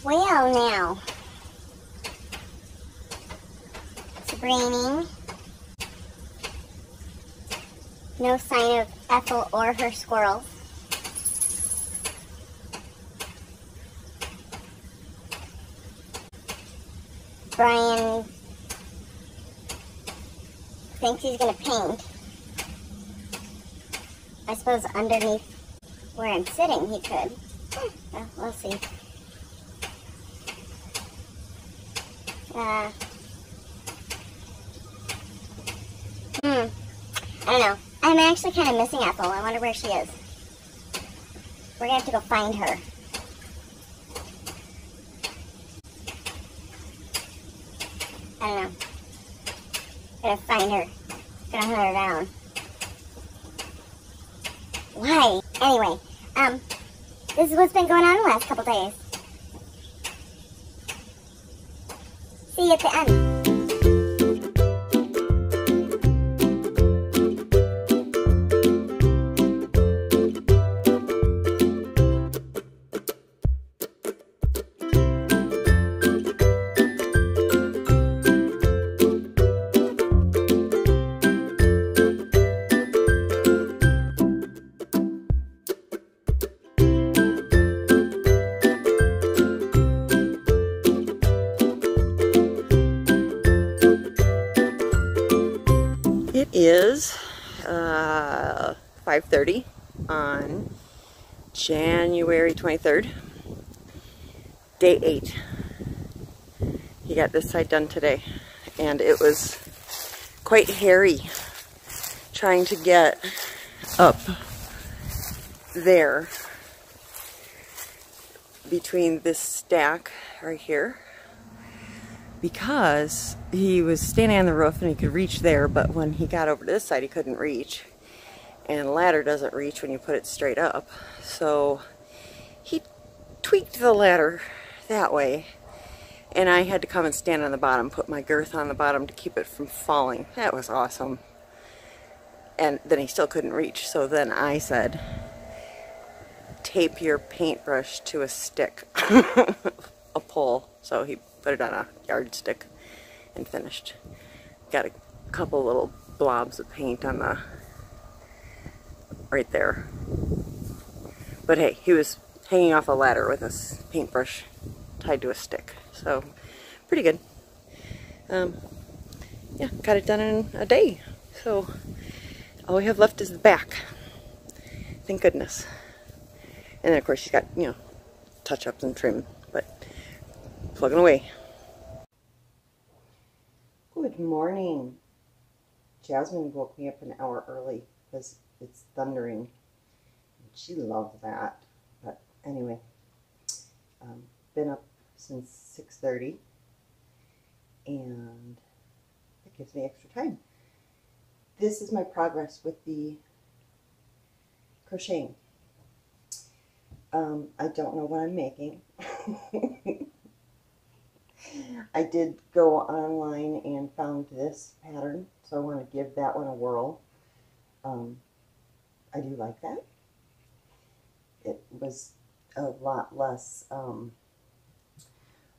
well now. It's raining. No sign of Ethel or her squirrels. Brian thinks he's going to paint. I suppose underneath where I'm sitting he could. Well, we'll see. I don't know. I'm actually kind of missing Ethel. I wonder where she is. We're going to have to go find her. I don't know. Gotta find her. Gotta hunt her down. Why? Anyway, this is what's been going on the last couple days. See you at the end. It is 5:30 on January 23rd, day 8. He got this side done today, and it was quite hairy trying to get up there between this stack right here, because he was standing on the roof and he could reach there, but when he got over to this side he couldn't reach, and the ladder doesn't reach when you put it straight up, so he tweaked the ladder that way, and I had to come and stand on the bottom, put my girth on the bottom to keep it from falling. That was awesome. And then he still couldn't reach, so then I said, tape your paintbrush to a stick, a pole. So he put it on a yardstick and finished. Got a couple little blobs of paint on the right there. But hey, he was hanging off a ladder with a paintbrush tied to a stick, so pretty good. Yeah, got it done in a day. So all we have left is the back. Thank goodness. And then of course she's got, you know, touch-ups and trim, but plugging away. Good morning. Jasmine woke me up an hour early because it's thundering. She loves that. But anyway, been up since 6:30, and it gives me extra time. This is my progress with the crocheting. I don't know what I'm making. I did go online and found this pattern, so I want to give that one a whirl. I do like that. It was a lot less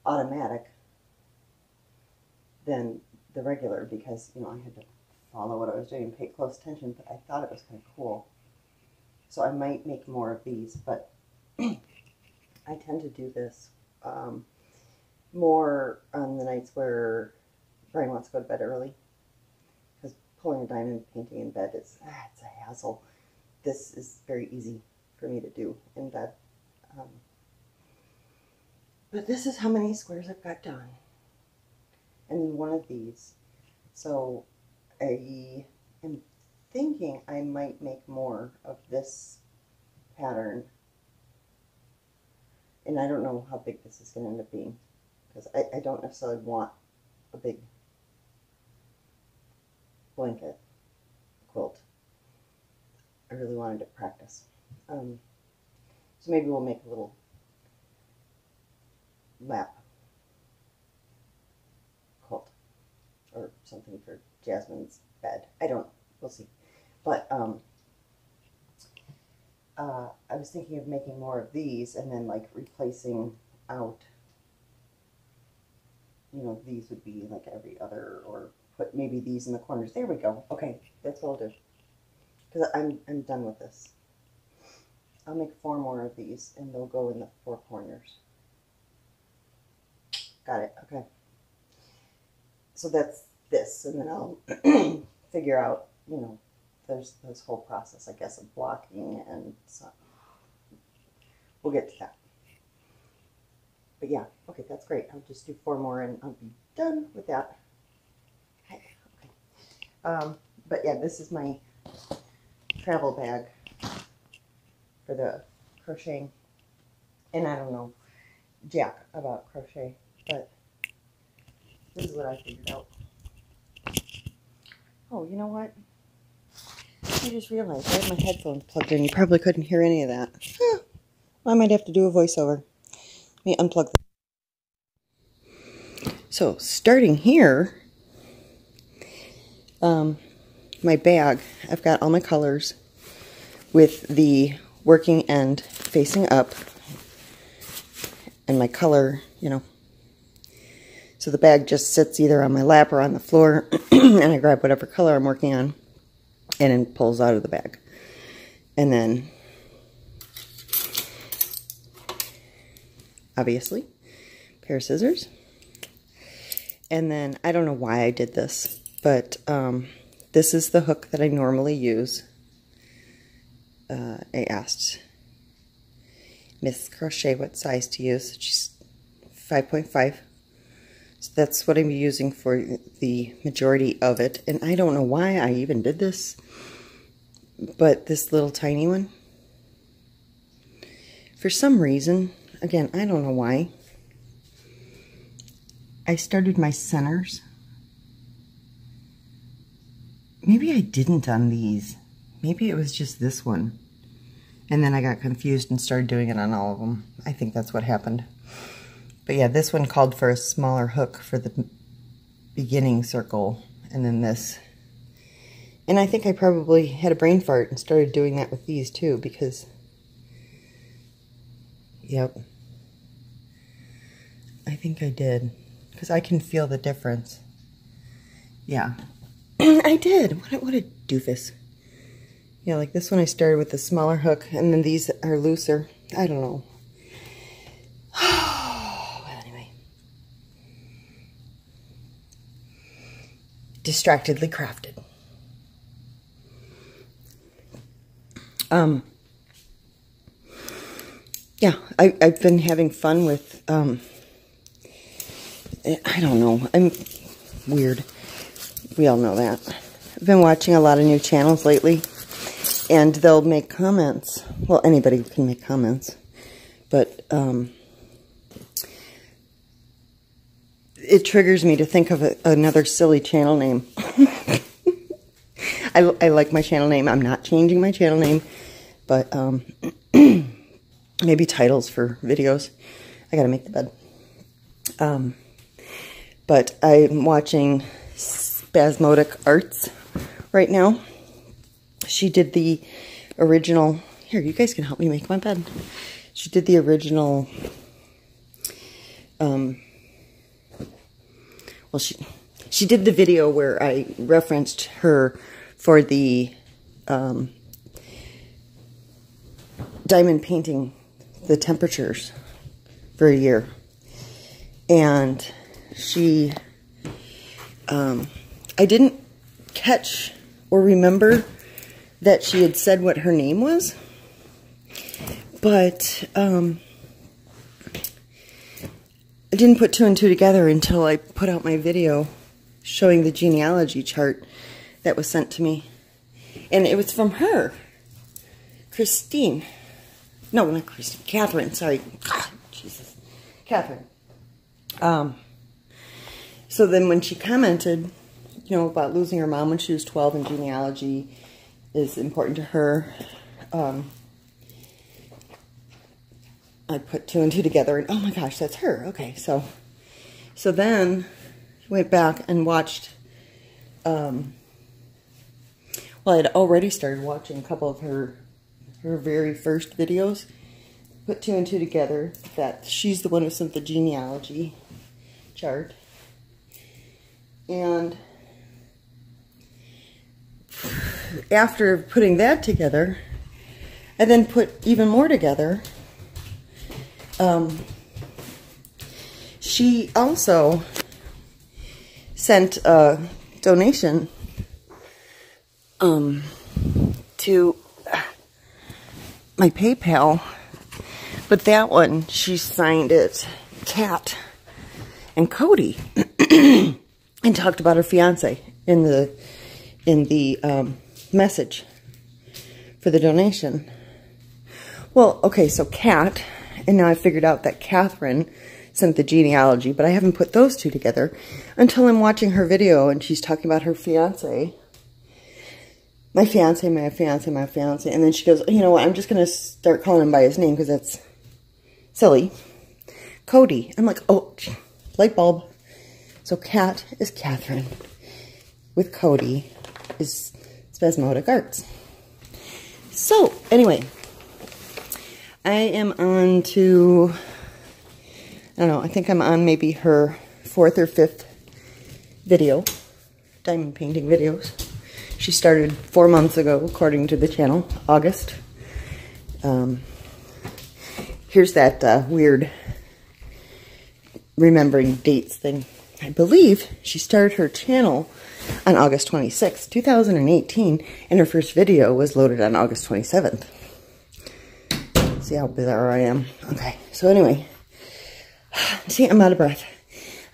automatic than the regular, because, you know, I had to follow what I was doing and pay close attention, but I thought it was kind of cool. So I might make more of these, but I tend to do this more on the nights where Brian wants to go to bed early, because pulling a diamond painting in bed is it's a hassle. This is very easy for me to do in bed. But this is how many squares I've got done, and one of these. So I am thinking I might make more of this pattern, and I don't know how big this is going to end up being, because I don't necessarily want a big blanket quilt. I really wanted to practice. So maybe we'll make a little lap quilt or something for Jasmine's bed. We'll see. But I was thinking of making more of these and then like replacing out you know, these would be like every other, or put maybe these in the corners. There we go. Okay, that's what I'll do. Because I'm done with this. I'll make 4 more of these, and they'll go in the 4 corners. Got it. Okay. So that's this, and then I'll figure out, you know, there's this whole process, I guess, of blocking, and so we'll get to that. But yeah, okay, that's great. I'll just do 4 more, and I'll be done with that. Okay. But yeah, this is my travel bag for the crocheting, and I don't know jack about crochet, but this is what I figured out. Oh, you know what? I just realized I have my headphones plugged in. You probably couldn't hear any of that. Huh. Well, I might have to do a voiceover. Let me unplug them. So, starting here, my bag, I've got all my colors with the working end facing up, and my color, you know. So the bag just sits either on my lap or on the floor, and I grab whatever color I'm working on, and it pulls out of the bag. And then, obviously, pair of scissors. And then, I don't know why I did this, but this is the hook that I normally use. I asked Miss Crochet what size to use. She's 5.5. So that's what I'm using for the majority of it. And I don't know why I even did this, but this little tiny one, for some reason, again, I don't know why, I started my centers. Maybe I didn't on these. Maybe it was just this one. And then I got confused and started doing it on all of them. I think that's what happened. But yeah, this one called for a smaller hook for the beginning circle, and then this. And I think I probably had a brain fart and started doing that with these too, because, yep, I think I did, because I can feel the difference. Yeah, I did. What a doofus. Yeah, like this one I started with a smaller hook, and then these are looser. I don't know. Distractedly crafted. Yeah, I've been having fun with, I don't know, I'm weird. We all know that. I've been watching a lot of new channels lately, and they'll make comments. Well, anybody can make comments, but, it triggers me to think of another silly channel name. I like my channel name. I'm not changing my channel name, but maybe titles for videos. I gotta make the bed. But I'm watching Spasmodic Arts right now. She did the original. Here, you guys can help me make my bed. She did the original. Well, she did the video where I referenced her for the diamond painting the temperatures for a year. And she, I didn't catch or remember that she had said what her name was, but I didn't put 2 and 2 together until I put out my video showing the genealogy chart that was sent to me. And it was from her. Christine. No, not Christine. Catherine, sorry. God, Jesus. Catherine. So then when she commented, you know, about losing her mom when she was 12 and genealogy is important to her, I put 2 and 2 together, and oh my gosh, that's her. Okay, so then went back and watched, well, I'd already started watching a couple of her very first videos, put 2 and 2 together, that she's the one who sent the genealogy chart, And after putting that together, I then put even more together. She also sent a donation to my PayPal, but that one she signed it Kat and Cody and talked about her fiance in the message for the donation. Well, okay, so Kat, and now I figured out that Catherine sent the genealogy, but I haven't put those two together until I'm watching her video and she's talking about her fiance. My fiance, and then she goes, you know what, I'm just going to start calling him by his name because that's silly. Cody. I'm like, oh, light bulb. So Kat is Catherine with Cody is Spasmodic Arts. So, anyway, I am on to, I don't know, I think I'm on maybe her 4th or 5th video, diamond painting videos. She started 4 months ago, according to the channel, August. Here's that weird remembering dates thing. I believe she started her channel on August 26th, 2018, and her first video was loaded on August 27th. See how bizarre I am. Okay, so anyway. See, I'm out of breath.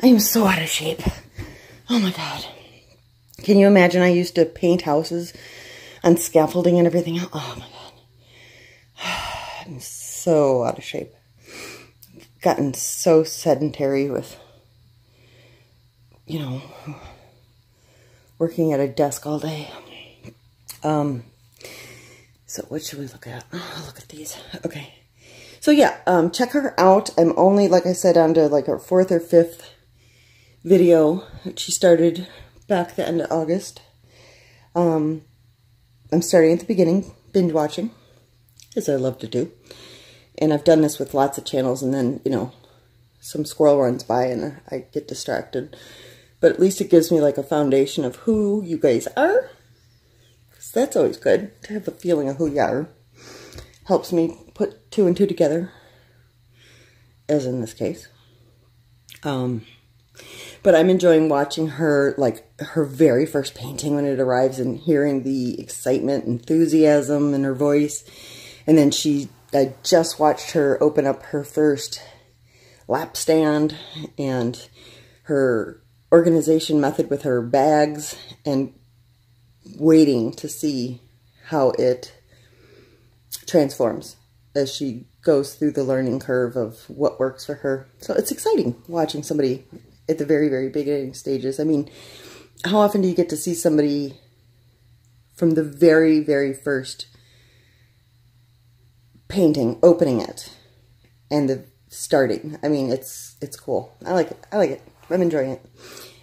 I am so out of shape. Oh my god. Can you imagine I used to paint houses on scaffolding and everything else? Oh my god. I'm so out of shape. Gotten so sedentary with, you know, working at a desk all day. So what should we look at? Oh, look at these. Okay. So yeah, check her out. I'm only, like I said, on to like her 4th or 5th video that she started back the end of August. I'm starting at the beginning, binge watching, as I love to do. And I've done this with lots of channels, and then, you know, some squirrel runs by and I get distracted. But at least it gives me like a foundation of who you guys are. Because that's always good, to have a feeling of who you are. Helps me put 2 and 2 together, as in this case. But I'm enjoying watching her, like, her very first painting when it arrives and hearing the excitement, enthusiasm in her voice. And then I just watched her open up her first lap stand and her organization method with her bags, and waiting to see how it transforms as she goes through the learning curve of what works for her. So it's exciting watching somebody at the very, very beginning stages. I mean, how often do you get to see somebody from the very, very first painting, opening it, and the starting? I mean, it's cool. I like it. I like it. I'm enjoying it.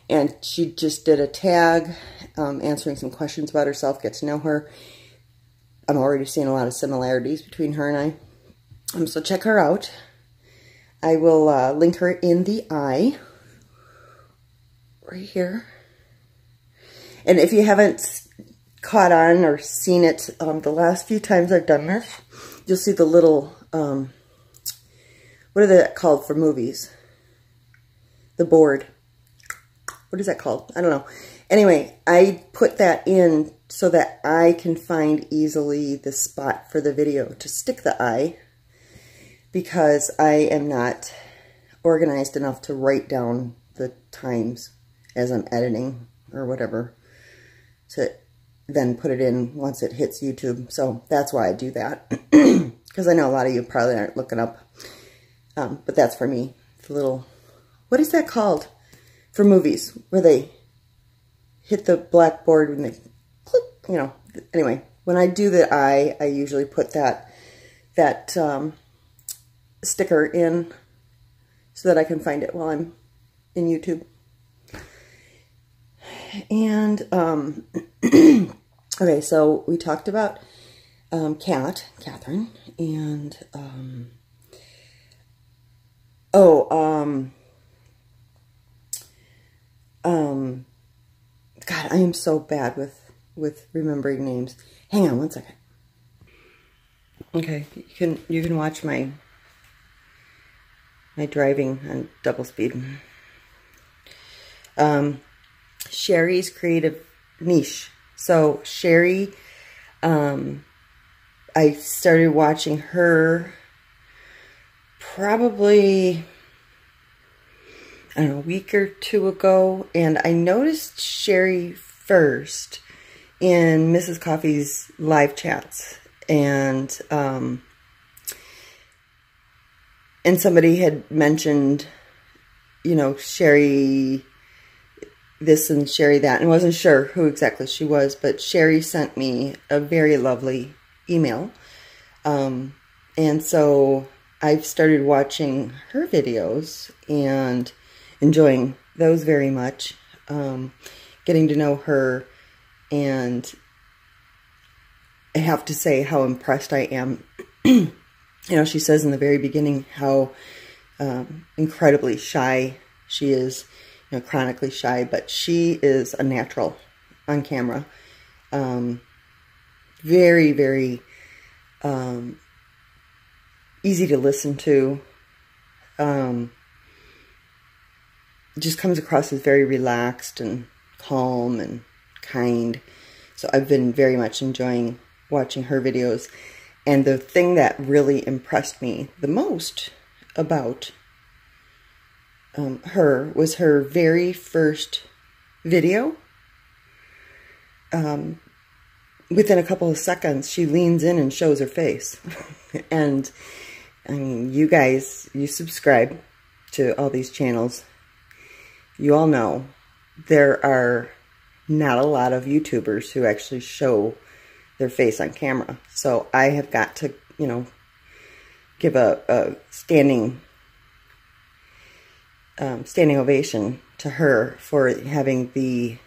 And she just did a tag, answering some questions about herself, get to know her. I'm already seeing a lot of similarities between her and I. So check her out. I will link her in the eye. Right here. And if you haven't caught on or seen it, the last few times I've done this, you'll see the little, what are they called for movies? The board. What is that called? I don't know. Anyway, I put that in so that I can find easily the spot for the video to stick the eye, because I am not organized enough to write down the times as I'm editing or whatever to then put it in once it hits YouTube. So that's why I do that, because I know a lot of you probably aren't looking up, but that's for me. It's a little, what is that called for movies where they hit the blackboard and they click, you know. Anyway, when I do the eye, I usually put that sticker in so that I can find it while I'm in YouTube. And, okay, so we talked about Catherine, and, I'm so bad with remembering names. Hang on one second. Okay, you can watch my driving on double speed. Sherry's Creative Niche. So Sherry, I started watching her probably, I don't know, a week or two ago, and I noticed Sherry first in Mrs. Coffee's live chats, and somebody had mentioned, you know, Sherry this and Sherry that, and I wasn't sure who exactly she was, but Sherry sent me a very lovely email, and so I've started watching her videos and enjoying those very much, getting to know her, and I have to say how impressed I am. You know, she says in the very beginning how incredibly shy she is, you know, chronically shy, but she is a natural on camera. Very, very easy to listen to. Just comes across as very relaxed and calm and kind. So I've been very much enjoying watching her videos. And the thing that really impressed me the most about her was her very first video. Within a couple of seconds, she leans in and shows her face. And I mean, you guys, you subscribe to all these channels. You all know there are not a lot of YouTubers who actually show their face on camera. So I have got to, you know, give a standing ovation to her for having the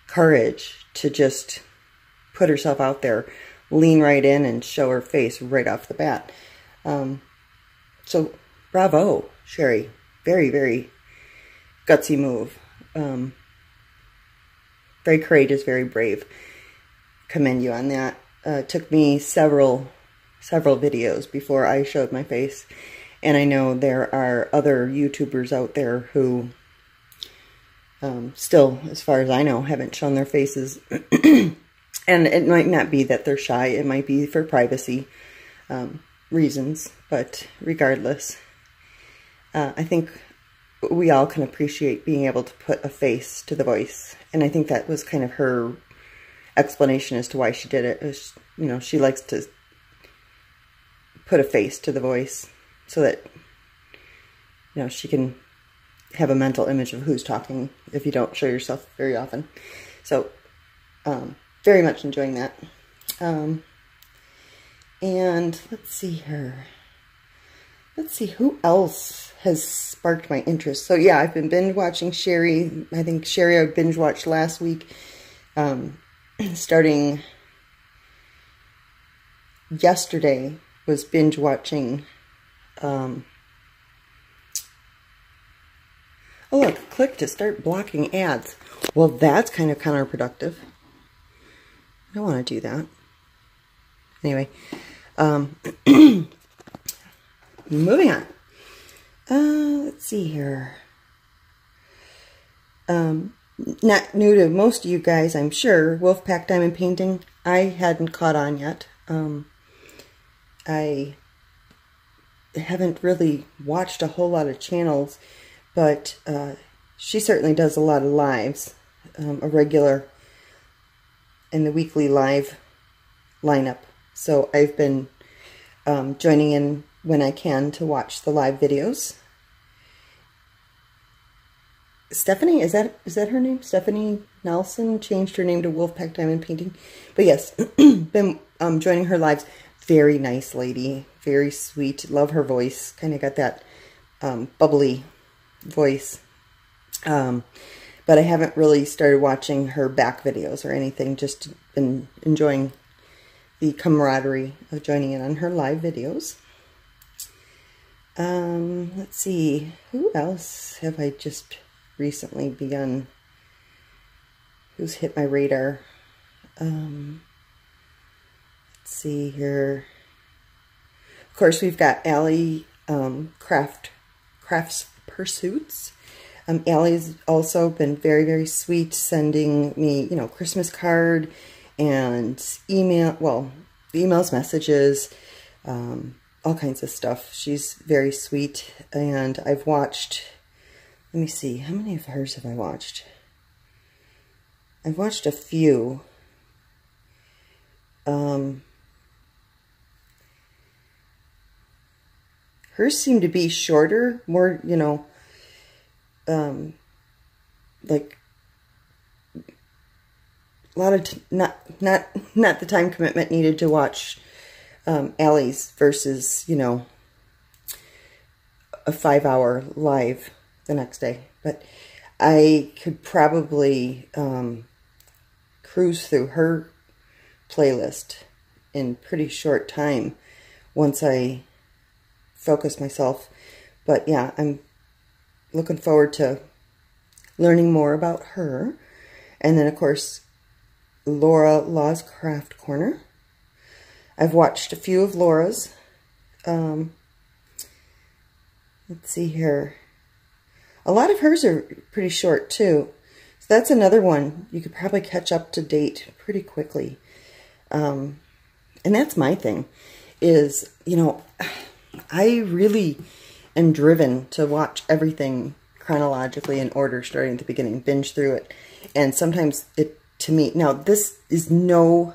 courage to just put herself out there, lean right in and show her face right off the bat. So bravo, Sherry. Very, very gutsy move. Very courageous, very brave. Commend you on that. It took me several videos before I showed my face, and I know there are other YouTubers out there who still, as far as I know, haven't shown their faces. And it might not be that they're shy, it might be for privacy reasons, but regardless, I think we all can appreciate being able to put a face to the voice, and I think that was kind of her explanation as to why she did it. It was, you know, she likes to put a face to the voice so that, you know, she can have a mental image of who's talking if you don't show yourself very often. So, very much enjoying that. And let's see here. Let's see who else has sparked my interest. So yeah, I've been binge watching Sherry. I think Sherry I binge watched last week. Starting yesterday was binge watching, oh look, click to start blocking ads. Well, that's kind of counterproductive. I don't want to do that. Anyway, moving on. Let's see here. Not new to most of you guys, I'm sure. Wolfpack Diamond Painting. I hadn't caught on yet. I haven't really watched a whole lot of channels, but she certainly does a lot of lives. A regular in the weekly live lineup. So I've been joining in when I can to watch the live videos. Stephanie, is that her name? Stephanie Nelson changed her name to Wolfpack Diamond Painting. But yes, been joining her lives. Very nice lady, very sweet. Love her voice. Kind of got that bubbly voice. But I haven't really started watching her back videos or anything. Just been enjoying the camaraderie of joining in on her live videos. Let's see, who else have I just recently begun who's hit my radar. Let's see here. Of course, we've got Allie Crafts Pursuits. Allie's also been very, very sweet, sending me, you know, Christmas card and emails, messages, all kinds of stuff. She's very sweet, and I've watched, let me see, how many of hers have I watched? I've watched a few. Hers seem to be shorter, more, you know, like a lot of not the time commitment needed to watch Allie's versus, you know, a 5-hour live the next day. But I could probably cruise through her playlist in pretty short time once I focus myself. But yeah, I'm looking forward to learning more about her. And then, of course, Laura's Craft Corner. I've watched a few of Laura's. Let's see here. A lot of hers are pretty short, too. So that's another one you could probably catch up to date pretty quickly. And that's my thing, is, you know, I really am driven to watch everything chronologically in order, starting at the beginning, binge through it. And sometimes it, to me, now this is no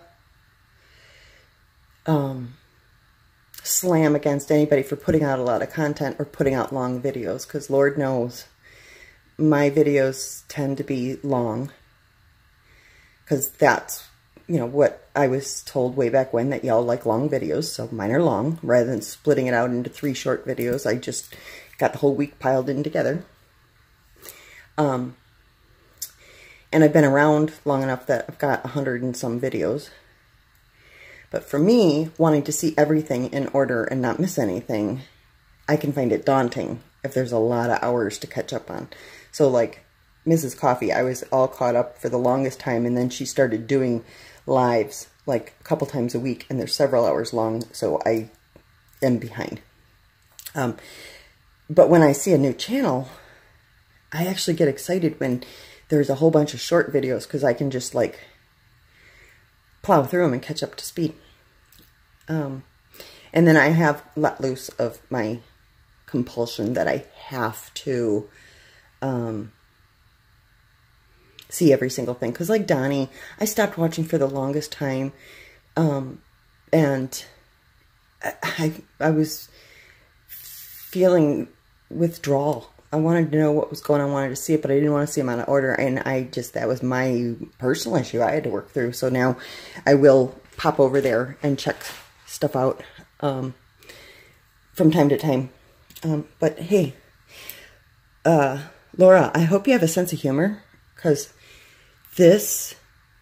slam against anybody for putting out a lot of content or putting out long videos, because Lord knows my videos tend to be long, because that's, you know, what I was told way back when, that y'all like long videos, so mine are long. Rather than splitting it out into 3 short videos, I just got the whole week piled in together. And I've been around long enough that I've got 100 and some videos. But for me, wanting to see everything in order and not miss anything, I can find it daunting if there's a lot of hours to catch up on. So like Mrs. Coffee, I was all caught up for the longest time, and then she started doing lives like a couple times a week, and they're several hours long, so I am behind. But when I see a new channel, I actually get excited when there's a whole bunch of short videos, because I can just like plow through them and catch up to speed. And then I have let loose of my compulsion that I have to see every single thing. Because like Donnie, I stopped watching for the longest time, and I was feeling withdrawal. I wanted to know what was going on, I wanted to see it, but I didn't want to see them out of order, and that was my personal issue I had to work through. So now I will pop over there and check stuff out from time to time. But hey, Laura, I hope you have a sense of humor, because this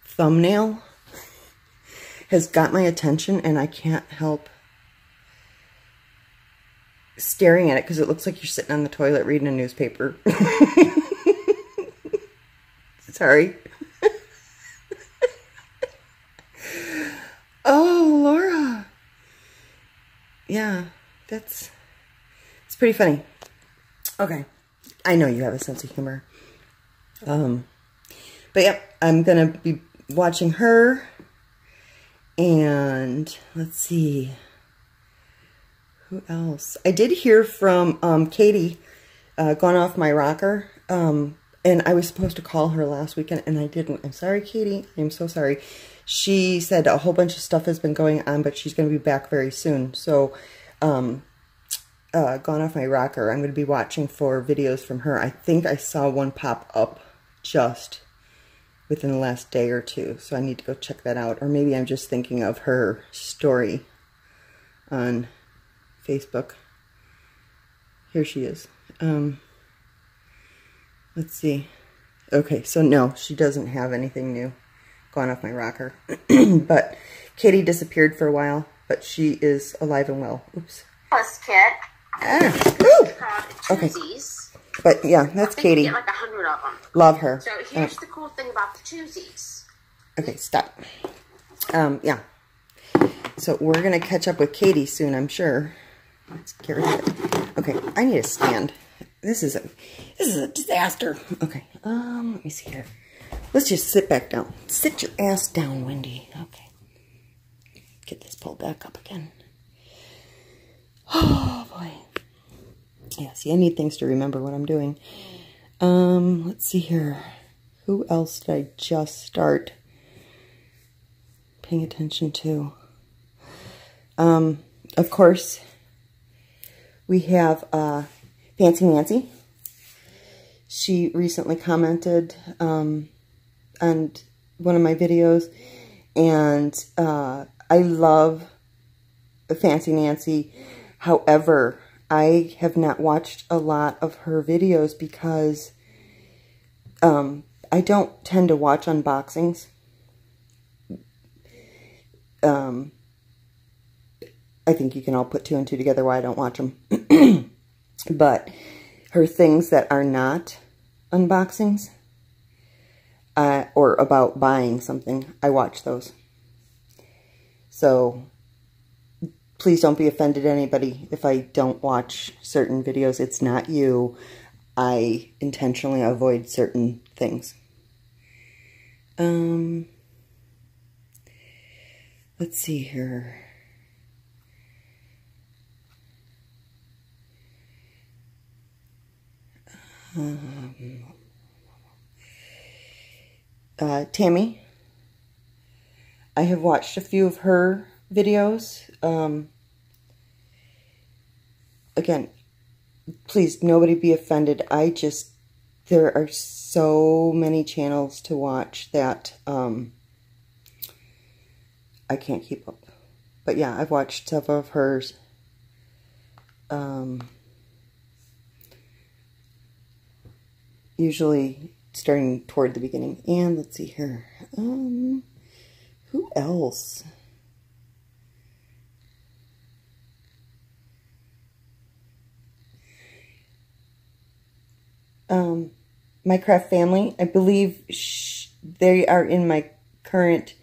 thumbnail has got my attention, and I can't help staring at it, because it looks like you're sitting on the toilet reading a newspaper. Sorry. Oh, Laura. Yeah, it's pretty funny. Okay, I know you have a sense of humor. But yep, I'm gonna be watching her, and let's see. Who else? I did hear from Katie, Gone Off My Rocker, and I was supposed to call her last weekend, and I didn't. I'm sorry, Katie. I'm so sorry. She said a whole bunch of stuff has been going on, but she's going to be back very soon. So, Gone Off My Rocker, I'm going to be watching for videos from her. I think I saw one pop up just within the last day or two, so I need to go check that out. Or maybe I'm just thinking of her story on Facebook. Here she is. Let's see. Okay, so no, she doesn't have anything new Gone Off My Rocker. But Katie disappeared for a while, but she is alive and well. Oops. Plus kit. Ah, ooh. Okay. But yeah, that's Katie. You get like $100 of them. Love her. So here's the cool thing about the twosies. Okay, stop. Yeah. So we're going to catch up with Katie soon, I'm sure. Let's get rid of it. Okay, I need a stand. This is a disaster. Okay, let me see here. Let's just sit back down. Sit your ass down, Wendy. Okay. Get this pulled back up again. Oh, boy. Yeah, see, I need things to remember what I'm doing. Let's see here. Who else did I just start paying attention to? Of course, we have Fancy Nancy. She recently commented on one of my videos, and I love Fancy Nancy. However, I have not watched a lot of her videos because I don't tend to watch unboxings. I think you can all put two and two together why I don't watch them. But her things that are not unboxings or about buying something, I watch those. So please don't be offended, anybody, if I don't watch certain videos. It's not you. I intentionally avoid certain things. Let's see here. Tammy. I have watched a few of her videos. Again, please, nobody be offended. There are so many channels to watch that I can't keep up. But yeah, I've watched several of hers. Usually starting toward the beginning. And let's see here. Who else? My Craft Family. I believe they are in my current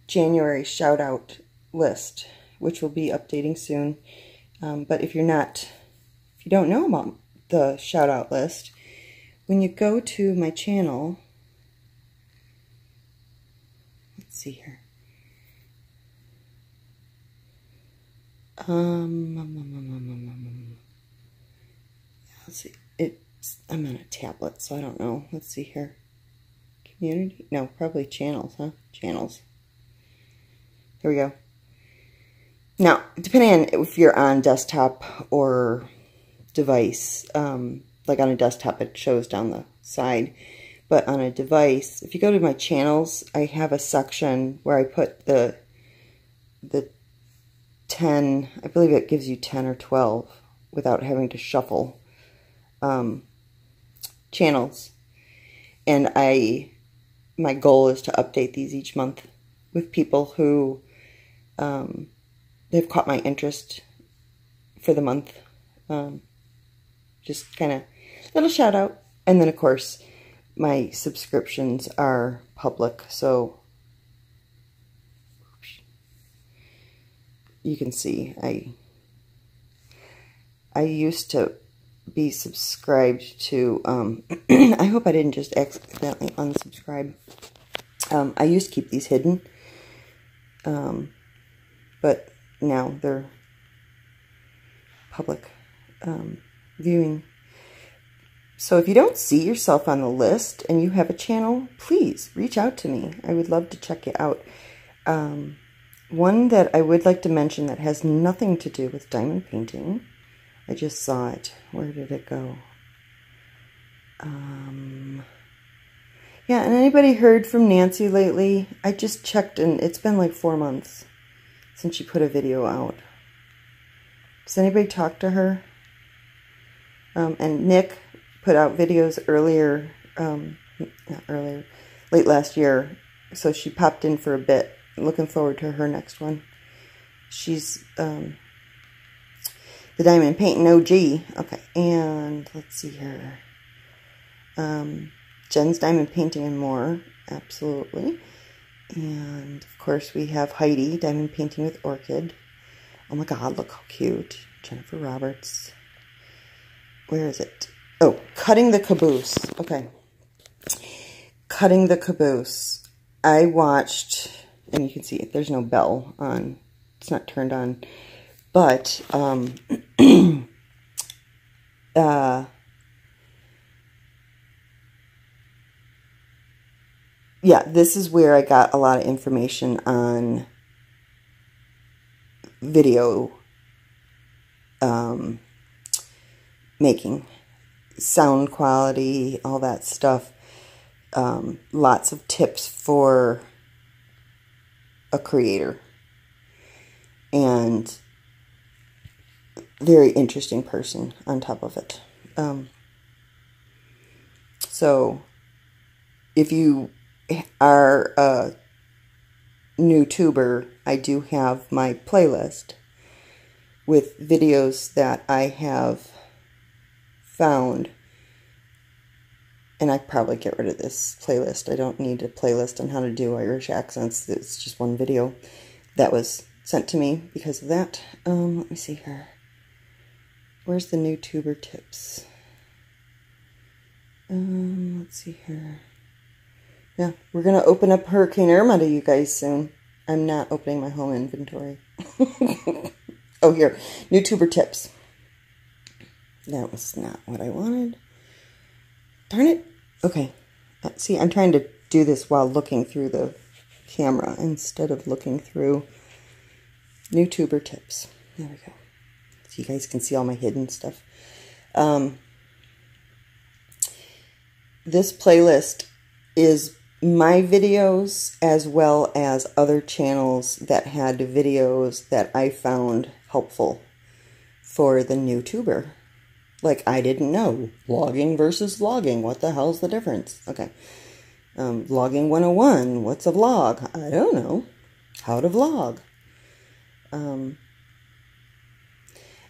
January shout out list, which will be updating soon. But if you don't know about the shout out list, when you go to my channel, let's see here. Let's see. I'm on a tablet, so I don't know. Let's see here. Community? No, probably channels, huh? Channels. Here we go. Now, depending on if you're on desktop or device, like on a desktop, it shows down the side. But on a device, if you go to my channels, I have a section where I put the 10, I believe it gives you 10 or 12 without having to shuffle channels. And my goal is to update these each month with people who they've caught my interest for the month. Just kind of little shout out. And then of course my subscriptions are public, so you can see I used to be subscribed to I hope I didn't just accidentally unsubscribe. I used to keep these hidden, but now they're public viewing. So if you don't see yourself on the list and you have a channel, please reach out to me. I would love to check you out. One that I would like to mention that has nothing to do with diamond painting. I just saw it. Where did it go? Yeah, and anybody heard from Nancy lately? I just checked, and it's been like 4 months since she put a video out. Does anybody talk to her? And Nick put out videos earlier, not earlier, late last year, so she popped in for a bit. Looking forward to her next one. She's the Diamond Painting OG. Okay, and let's see here. Jen's Diamond Painting and More, absolutely. And of course we have Heidi, Diamond Painting with Orchid. Oh my god, look how cute. Jennifer Roberts. Where is it? Oh, Cutting the Caboose. Okay. Cutting the Caboose. I watched, and you can see it, there's no bell on. It's not turned on. But, yeah, this is where I got a lot of information on video making, sound quality, all that stuff. Lots of tips for a creator. And very interesting person on top of it. So if you are a Newtuber, I do have my playlist with videos that I have found, and I probably get rid of this playlist. I don't need a playlist on how to do Irish accents. It's just one video that was sent to me because of that. Let me see here. Where's the Newtuber tips? Let's see here. Yeah, we're going to open up Hurricane Irma to you guys soon. I'm not opening my home inventory. Oh, here. Newtuber tips. That was not what I wanted. Darn it. Okay. See, I'm trying to do this while looking through the camera instead of looking through Newtuber tips. There we go. So you guys can see all my hidden stuff. This playlist is my videos as well as other channels that had videos that I found helpful for the Newtuber. Like, I didn't know. Vlogging versus vlogging. What the hell's the difference? Okay. Vlogging 101. What's a vlog? I don't know. How to vlog. And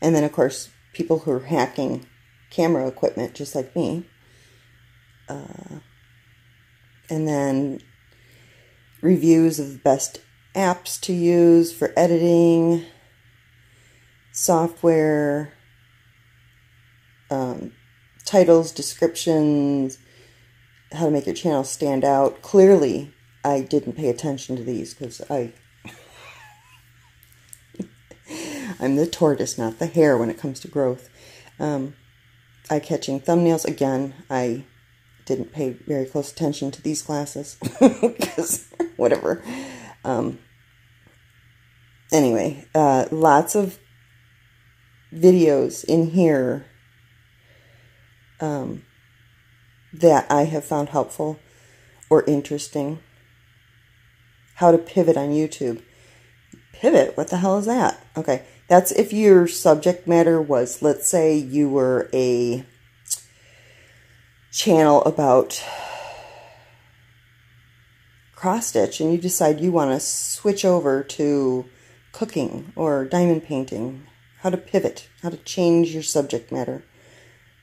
then, of course, people who are hacking camera equipment, just like me. And then reviews of the best apps to use for editing, software, titles, descriptions, how to make your channel stand out. Clearly, I didn't pay attention to these because I'm the tortoise, not the hare when it comes to growth. Eye-catching thumbnails. Again, I didn't pay very close attention to these classes. Because, whatever. Anyway, lots of videos in here that I have found helpful or interesting. How to pivot on YouTube. Pivot? What the hell is that? Okay, that's if your subject matter was, let's say you were a channel about cross stitch and you decide you want to switch over to cooking or diamond painting. How to pivot. How to change your subject matter.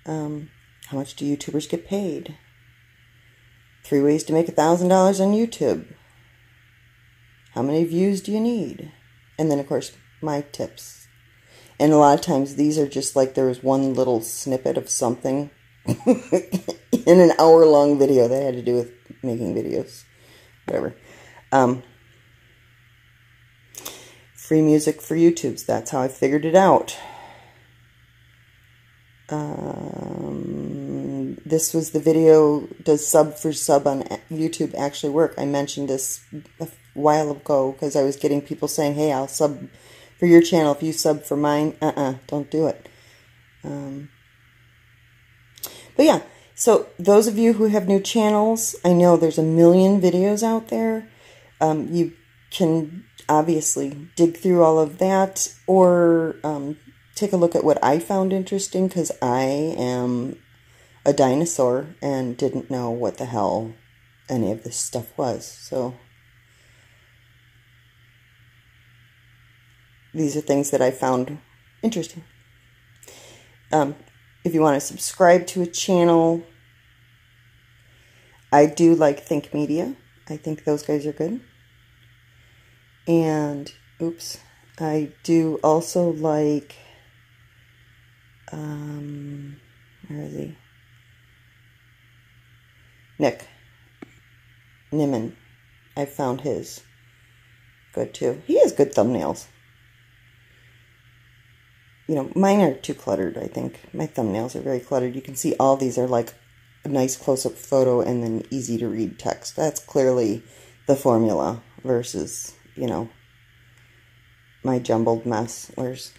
How much do YouTubers get paid? 3 ways to make $1,000 on YouTube. How many views do you need? And then, of course, my tips. And a lot of times these are just like there was one little snippet of something in an hour-long video that had to do with making videos. Whatever. Free music for YouTubes. That's how I figured it out. This was the video, does sub for sub on YouTube actually work? I mentioned this a while ago because I was getting people saying, hey, I'll sub for your channel if you sub for mine. Don't do it. But yeah, so those of you who have new channels, I know there's a million videos out there. You can obviously dig through all of that or take a look at what I found interesting because I am a dinosaur and didn't know what the hell any of this stuff was. So these are things that I found interesting. If you want to subscribe to a channel, I do like Think Media. I think those guys are good. And, oops, I do also like, where is he? Nick Nimmin. I found his good too. He has good thumbnails. You know, mine are too cluttered, I think. My thumbnails are very cluttered. You can see all these are like a nice close-up photo and then easy to read text. That's clearly the formula versus, you know, my jumbled mess. Where's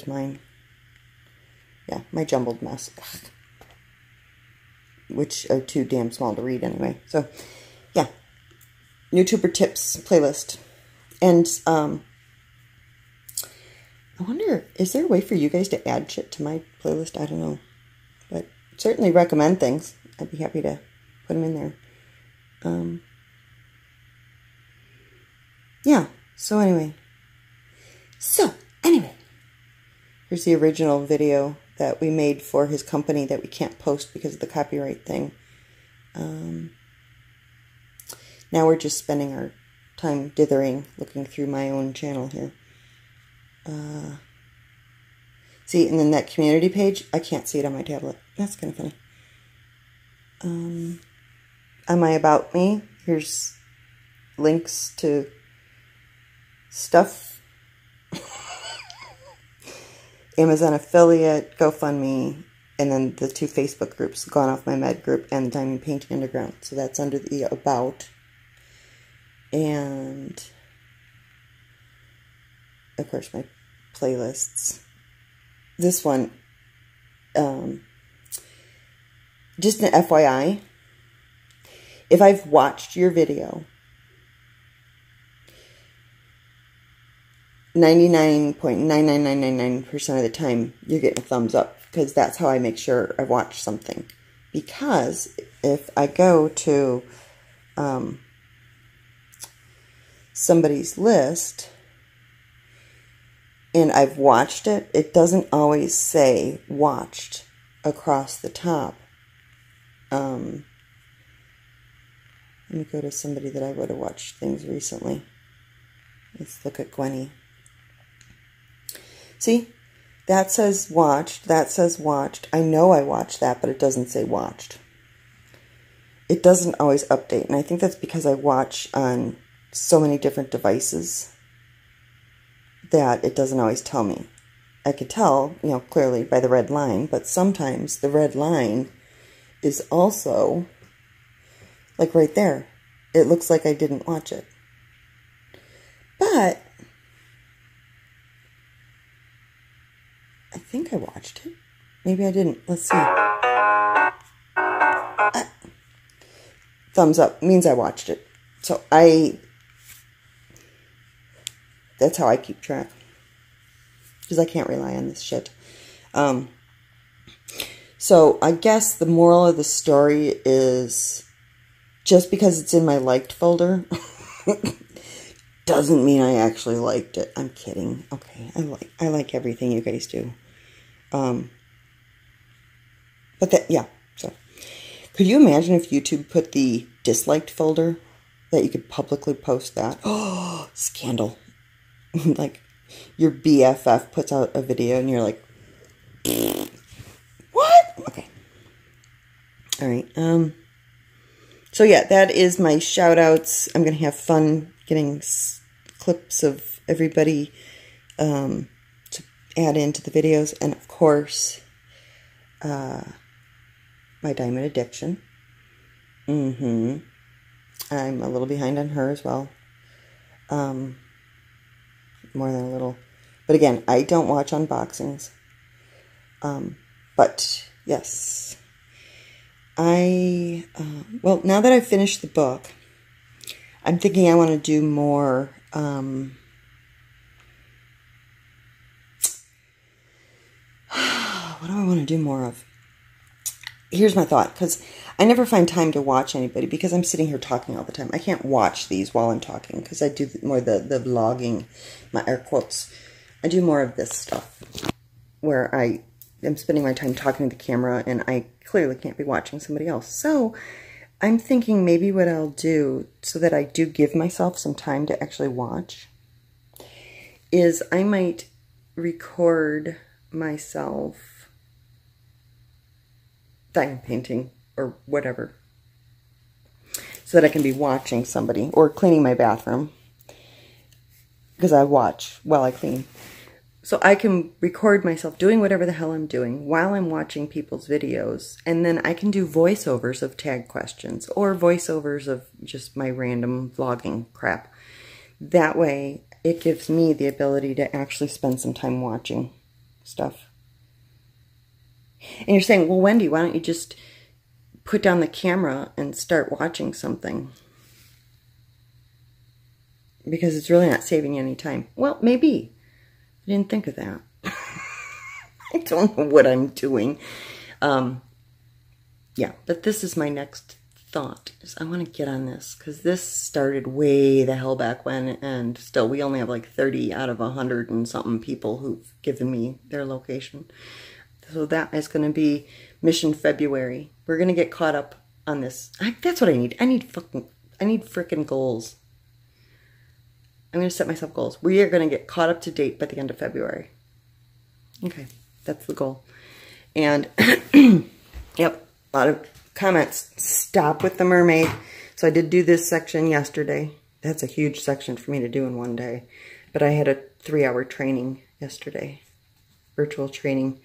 mine? Yeah, my jumbled mess. Which are too damn small to read anyway. So, yeah. Newtuber tips playlist. And, I wonder, is there a way for you guys to add shit to my playlist? I don't know. But certainly recommend things. I'd be happy to put them in there. Yeah. So anyway. Here's the original video that we made for his company that we can't post because of the copyright thing. Now we're just spending our time dithering, looking through my own channel here. See, and then that community page, I can't see it on my tablet. That's kind of funny. On my About Me, here's links to stuff. Amazon affiliate, GoFundMe, and then the 2 Facebook groups, Gone Off My Med group and the Diamond Painting Underground. So that's under the About. And, of course, my playlists. This one, just an FYI, if I've watched your video, 99.99999% of the time, you're getting a thumbs up, because that's how I make sure I've watched something. Because if I go to somebody's list and I've watched it, it doesn't always say watched across the top. Let me go to somebody that I would have watched things recently. Let's look at Gwenny. See, that says watched, that says watched. I know I watched that, but it doesn't say watched. It doesn't always update, and I think that's because I watch on so many different devices that it doesn't always tell me. I could tell, you know, clearly by the red line, but sometimes the red line is also, like right there, it looks like I didn't watch it. But I think I watched it. Maybe I didn't. Let's see. Thumbs up means I watched it. So that's how I keep track. Because I can't rely on this shit. So I guess the moral of the story is just because it's in my liked folder doesn't mean I actually liked it. I'm kidding. Okay, I like everything you guys do. But that, yeah. So could you imagine if YouTube put the disliked folder that you could publicly post that? Oh, scandal. Like your BFF puts out a video and you're like, what? Okay. All right. So yeah, that is my shout outs. I'm going to have fun getting clips of everybody to add into the videos. And of course, my diamond addiction. I'm a little behind on her as well. More than a little. But again, I don't watch unboxings. But yes. Well, now that I've finished the book, I'm thinking I want to do more, what do I want to do more of? Here's my thought, because I never find time to watch anybody because I'm sitting here talking all the time. I can't watch these while I'm talking because I do more the vlogging, my air quotes. I do more of this stuff where I am spending my time talking to the camera and I clearly can't be watching somebody else. So I'm thinking maybe what I'll do so that I do give myself some time to actually watch is I might record myself diamond painting or whatever so that I can be watching somebody or cleaning my bathroom because I watch while I clean. So I can record myself doing whatever the hell I'm doing while I'm watching people's videos, and then I can do voiceovers of tag questions or voiceovers of just my random vlogging crap. That way it gives me the ability to actually spend some time watching stuff. And you're saying, well, Wendy, why don't you just put down the camera and start watching something? Because it's really not saving you any time. Well, maybe. I didn't think of that. I don't know what I'm doing. Yeah, but this is my next thought. Is I want to get on this because this started way the hell back when, and still we only have like 30 out of 100 and something people who've given me their location. So that is going to be Mission February. We're going to get caught up on this. That's what I need. I need frickin' goals. I'm going to set myself goals. We are going to get caught up to date by the end of February. Okay, that's the goal. And, yep, a lot of comments. Stop with the mermaid. So I did do this section yesterday. That's a huge section for me to do in one day. But I had a 3-hour training yesterday, virtual training.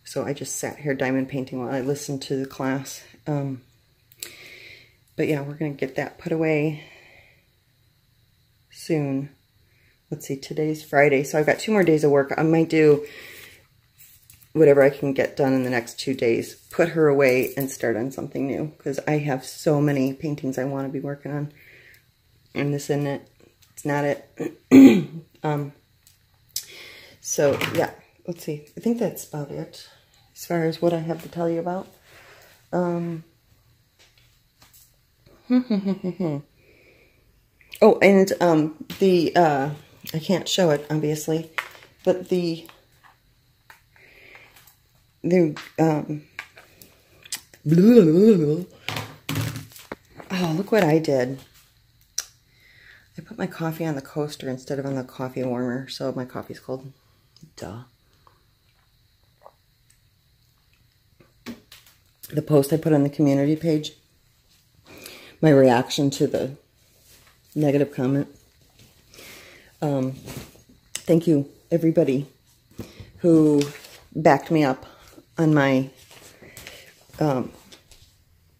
So I just sat here diamond painting while I listened to the class. But yeah, we're going to get that put away soon. Let's see, today's Friday, so I've got 2 more days of work. I might do whatever I can get done in the next 2 days, put her away and start on something new, because I have so many paintings I want to be working on, and this isn't it. It's not it. So yeah, let's see, I think that's about it as far as what I have to tell you about. Oh, and I can't show it, obviously, but oh, look what I did. I put my coffee on the coaster instead of on the coffee warmer, so my coffee's cold. Duh. The post I put on the community page, my reaction to the negative comment. Thank you, everybody who backed me up on my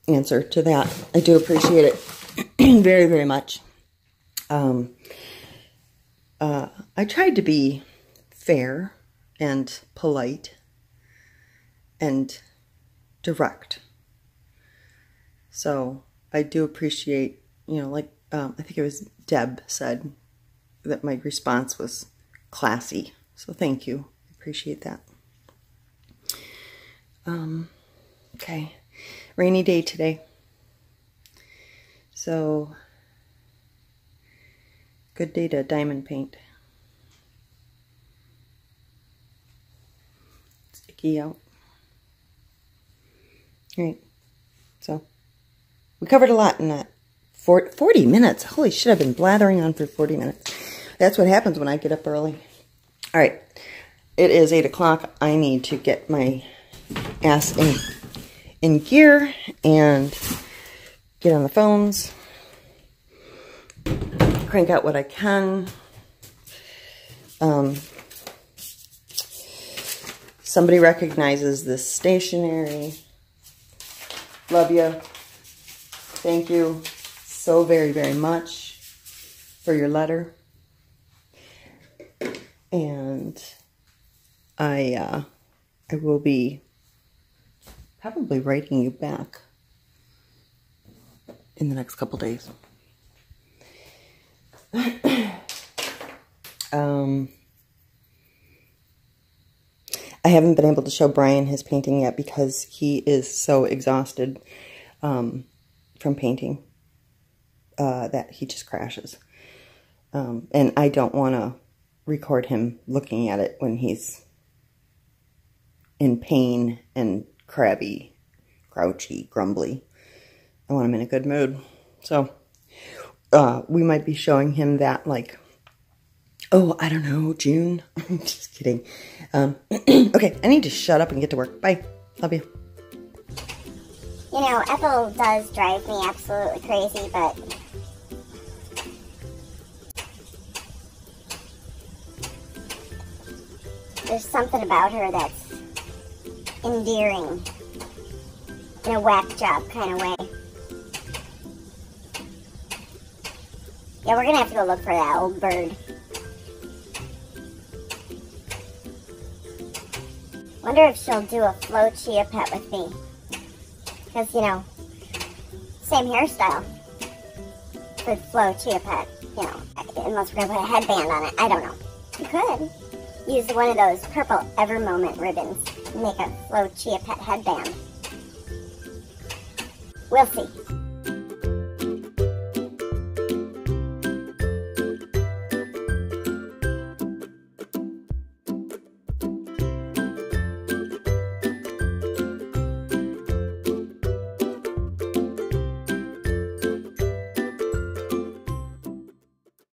answer to that. I do appreciate it very, very much. I tried to be fair and polite and direct. So I do appreciate, you know, like I think it was Deb said that my response was classy. So thank you. I appreciate that. Okay. Rainy day today. So good day to diamond paint. Sticky out. All right. So we covered a lot in that. 40 minutes. Holy shit, I've been blathering on for 40 minutes. That's what happens when I get up early. All right. It is 8 o'clock. I need to get my ass in gear and get on the phones. Crank out what I can. Somebody recognizes this stationery. Love you. Thank you so very, very much for your letter. And I will be probably writing you back in the next couple days. I haven't been able to show Brian his painting yet because he is so exhausted from painting that he just crashes. And I don't want to record him looking at it when he's in pain and crabby, grouchy, grumbly. I want him in a good mood. So we might be showing him that, like, oh, I don't know, June. I'm just kidding. Okay, I need to shut up and get to work. Bye. Love you. You know, Ethel does drive me absolutely crazy, but there's something about her that's endearing in a whack job kind of way. Yeah, we're gonna have to go look for that old bird. Wonder if she'll do a Flo Chia pet with me. Because, you know, same hairstyle with Flo Chia pet, you know, unless we're gonna put a headband on it. I don't know. You could use one of those purple Ever Moment ribbons and make a Flo Chia pet headband. We'll see.